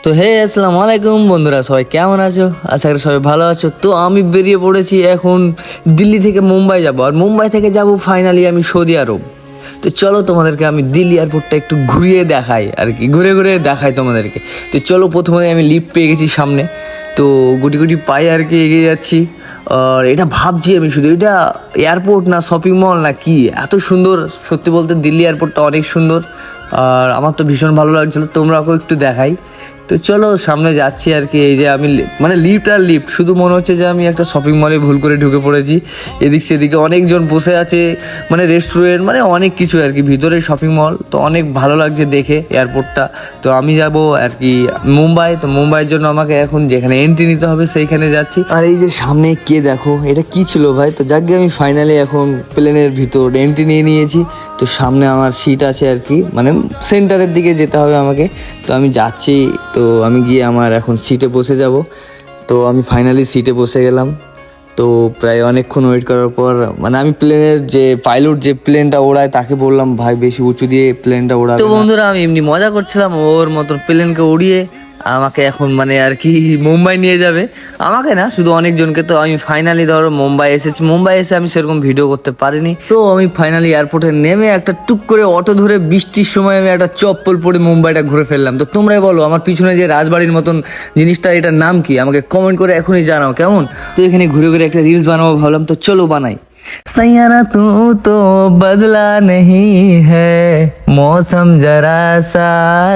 তো হে আসসালামু আলাইকুম বন্ধুরা, সবাই কেমন আছো? আশা করি সবাই ভালো আছো। তো আমি বেরিয়ে পড়েছি এখন দিল্লি থেকে মুম্বাই যাব, আর মুম্বাই থেকে যাব ফাইনালি আমি সৌদি আরব। তো চলো তোমাদেরকে আমি দিল্লি এয়ারপোর্টটা একটু ঘুরিয়ে দেখাই, আর কি ঘুরে ঘুরে দেখাই তোমাদেরকে। তো চলো, প্রথমে আমি লিফট পেয়ে গেছি সামনে, তো গুটি গুটি পায়ে আর কি এগিয়ে যাচ্ছি। আর এটা ভাবছি আমি শুধু, এটা এয়ারপোর্ট না শপিং মল না কি, এত সুন্দর। সত্যি বলতে দিল্লি এয়ারপোর্টটা অনেক সুন্দর, আর আমার তো ভীষণ ভালো লাগছিলো। তোমরাকেও একটু দেখাই। তো চলো সামনে যাচ্ছি আর কি। এই যে আমি মানে লিফট আর লিফট, শুধু মনে হচ্ছে যে আমি একটা শপিং মলে ভুল করে ঢুকে পড়েছি। এদিক সেদিকে অনেকজন বসে আছে, মানে রেস্টুরেন্ট, মানে অনেক কিছু আর কি, ভিতরে শপিং মল। তো অনেক ভালো লাগছে দেখে এয়ারপোর্টটা। তো আমি যাব আর কি মুম্বাই। তো মুম্বাইয়ের জন্য আমাকে এখন যেখানে এন্ট্রি নিতে হবে সেইখানে যাচ্ছি। আর এই যে সামনে কে দেখো, এটা কি ছিল ভাই? তো যাকে আমি ফাইনালি এখন প্লেনের ভিতর এন্ট্রি নিয়ে নিয়েছি। তো সামনে আমার সিট আছে আর কি, মানে সেন্টারের দিকে যেতে হবে আমাকে। তো আমি যাচ্ছি, তো আমি গিয়ে আমার এখন সিটে বসে যাব। তো আমি ফাইনালি সিটে বসে গেলাম। তো প্রায় অনেকক্ষণ ওয়েট করার পর মানে আমি প্লেনের যে পাইলট, যে প্লেনটা ওড়ায়, তাকে বললাম ভাই বেশি উঁচু দিয়ে প্লেনটা ওড়াবে। তো বন্ধুরা, আমি এমনি মজা করছিলাম, ওর মতন প্লেনকে উড়িয়ে আমাকে এখন মানে আর কি মুম্বাই নিয়ে যাবে। আমাকে না, শুধু অনেকজনকে। তো আমি ফাইনালি ধরো মুম্বাই এসেছি। মুম্বাই এসে আমি সেরকম ভিডিও করতে পারিনি। তো আমি ফাইনালি এয়ারপোর্টে নেমে একটা টুক করে অটো ধরে বৃষ্টির সময় আমি একটা চপ্পল পরে মুম্বাইটা ঘুরে ফেললাম। তো তোমরাই বলো, আমার পিছনে যে রাজবাড়ির মতন জিনিসটা, এটার নাম কি? আমাকে কমেন্ট করে এখনই জানাও কেমন। তো এখানে ঘুরে ঘুরে একটা রিলস বানাবো ভাবলাম, তো চলো বানাই। सैयारा तू तो बदला नहीं है, मौसम जरा सा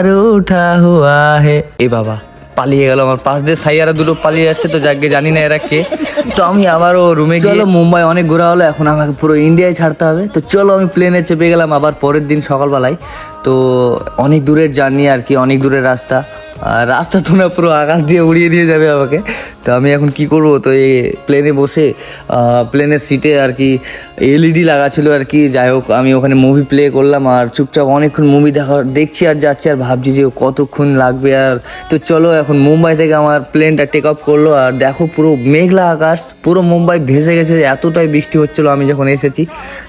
रूठा हुआ है। এ বাবা, পালিয়ে গেল আমার পাশ দিয়ে, সাইয়ারা দুটো পালিয়ে যাচ্ছে। তো যাকে জানি না এরা কে। তো আমি আবারও রুমে গিয়ে, চলো মুম্বাই অনেক ঘোরা হলো, এখন আমাকে পুরো ইন্ডিয়ায় ছাড়তে হবে। তো চলো আমি প্লেনে চেপে গেলাম আবার পরের দিন সকালবেলায়। তো অনেক দূরের জার্নি আর কি, অনেক দূরের রাস্তা। আর রাস্তা তো না, পুরো আকাশ দিয়ে উড়িয়ে দিয়ে যাবে আমাকে। তো আমি এখন কি করব? তো এই প্লেনে বসে প্লেনের সিটে আর কি এলইডি লাগা ছিল আর কি। যাই হোক, আমি ওখানে মুভি প্লে করলাম আর চুপচাপ অনেকক্ষণ মুভি দেখছি আর যাচ্ছি, আর ভাবছি যে কতক্ষণ লাগবে। আর তো চলো, এখন মুম্বাই থেকে আমার প্লেনটা টেক অফ করলো, আর দেখো পুরো মেঘলা আকাশ, পুরো মুম্বাই ভেসে গেছে, এতটাই বৃষ্টি হচ্ছিলো আমি যখন এসেছি।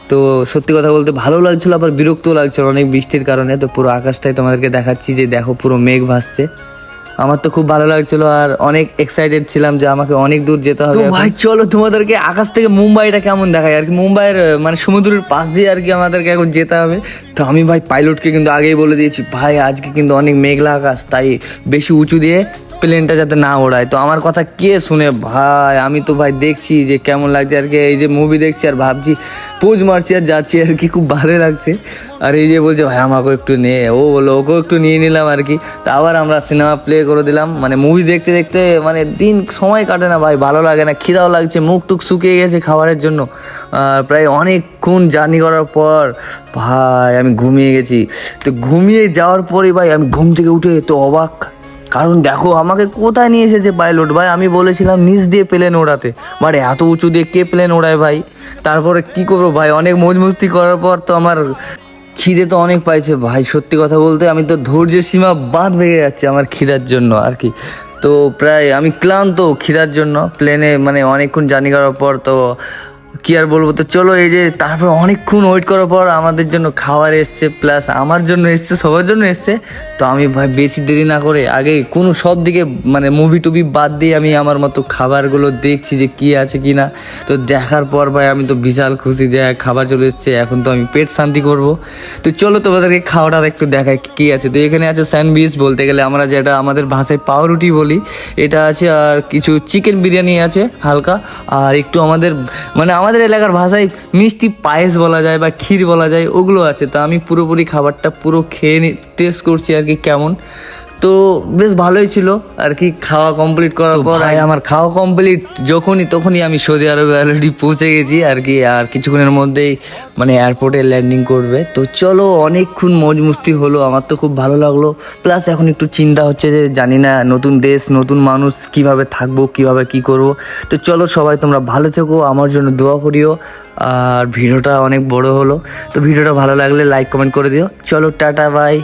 তো সত্যি কথা বলতে ভালো লাগছিলো, আবার বিরক্তও লাগছিল অনেক বৃষ্টির কারণে। তো পুরো আকাশটাই তোমাদেরকে দেখাচ্ছি, যে দেখো পুরো মেঘ ভাসছে। আমার তো খুব ভালো লাগছিল, আর অনেক এক্সাইটেড ছিলাম যে আমাকে অনেক দূর যেতে হবে। তো ভাই চলো তোমাদেরকে আকাশ থেকে মুম্বাইটা কেমন দেখায় আর কি, মুম্বাইয়ের মানে সমুদ্রের পাশ দিয়ে আর কি আমাদেরকে এখন যেতে হবে। তো আমি ভাই পাইলটকে কিন্তু আগেই বলে দিয়েছি, ভাই আজকে কিন্তু অনেক মেঘলা আকাশ, তাই বেশি উঁচু দিয়ে প্লেনটা যাতে না ওড়ায়। তো আমার কথা কে শুনে ভাই, আমি তো ভাই দেখছি যে কেমন লাগছে আর কি, এই যে মুভি দেখছি আর ভাবছি, পোজ মারছি আর যাচ্ছি আর কি, খুব ভালো লাগছে। আর এই যে বলছে ভাই আমাকেও একটু নে, ও বললো ওকেও একটু নিয়ে নিলাম আর কি। তা আবার আমরা সিনেমা প্লে করে দিলাম, মানে মুভি দেখতে দেখতে মানে দিন সময় কাটে না ভাই, ভালো লাগে না, খিদাও লাগছে, মুখ টুক শুকিয়ে গেছে খাবারের জন্য। প্রায় অনেকক্ষণ জার্নি করার পর ভাই আমি ঘুমিয়ে গেছি। তো ঘুমিয়ে যাওয়ার পরে ভাই আমি ঘুম থেকে উঠে তো অবাক, কারণ দেখো আমাকে কোথায় নিয়ে এসেছে পাইলট ভাই। আমি বলেছিলাম নিচ দিয়ে প্লেন ওড়াতে, বাট এত উঁচু দিয়ে কে প্লেন ওড়ায় ভাই। তারপরে কি করবো ভাই, অনেক মজমস্তি করার পর তো আমার খিদে তো অনেক পাইছে ভাই। সত্যি কথা বলতে আমি তো ধৈর্যের সীমা বাঁধ ভেঙে যাচ্ছে আমার খিদার জন্য আর কি। তো প্রায় আমি ক্লান্ত খিদার জন্য, প্লেনে মানে অনেকক্ষণ জার্নি করার পর তো কি আর বলবো। তো চলো, এই যে তারপর অনেকক্ষণ ওয়েট করার পর আমাদের জন্য খাবার এসছে, প্লাস আমার জন্য এসছে, সবার জন্য এসছে। তো আমি ভাই বেশি দেরি না করে আগে কোনো সব দিকে মানে মুভি টুভি বাদ দিয়ে আমি আমার মতো খাবারগুলো দেখছি যে কি আছে কি না। তো দেখার পর ভাই আমি তো বিশাল খুশি যে খাবার চলে এসছে, এখন তো আমি পেট শান্তি করব। তো চলো তোমাদেরকে খাওয়াটা একটু দেখাই কি আছে। তো এখানে আছে স্যান্ডউইচ, বলতে গেলে আমরা যেটা আমাদের ভাষায় পাউরুটি বলি, এটা আছে। আর কিছু চিকেন বিরিয়ানি আছে হালকা, আর একটু আমাদের মানে আমাদের এলাকার ভাষায় মিষ্টি পায়েস বলা যায় বা ক্ষীর বলা যায়, ওগুলো আছে। তো আমি পুরোপুরি খাবারটা পুরো খেয়ে টেস্ট করছি আর কি কেমন। তো বেশ ভালোই ছিল আর কি। খাওয়া কমপ্লিট করার পর আমার খাওয়া কমপ্লিট তখনই আমি সৌদি আরবে অলরেডি পৌঁছে গেছি আর কি। আর কিছুক্ষণের মধ্যেই মানে এয়ারপোর্টে ল্যান্ডিং করবে। তো চলো, অনেকক্ষণ মজ মস্তি হলো, আমার তো খুব ভালো লাগলো। প্লাস এখন একটু চিন্তা হচ্ছে যে জানি না নতুন দেশ নতুন মানুষ, কিভাবে থাকবো, কিভাবে কি করব। তো চলো সবাই তোমরা ভালো থেকো, আমার জন্য দোয়া করিও। আর ভিডিওটা অনেক বড় হলো, তো ভিডিওটা ভালো লাগলে লাইক কমেন্ট করে দিও। চলো টাটা বাই।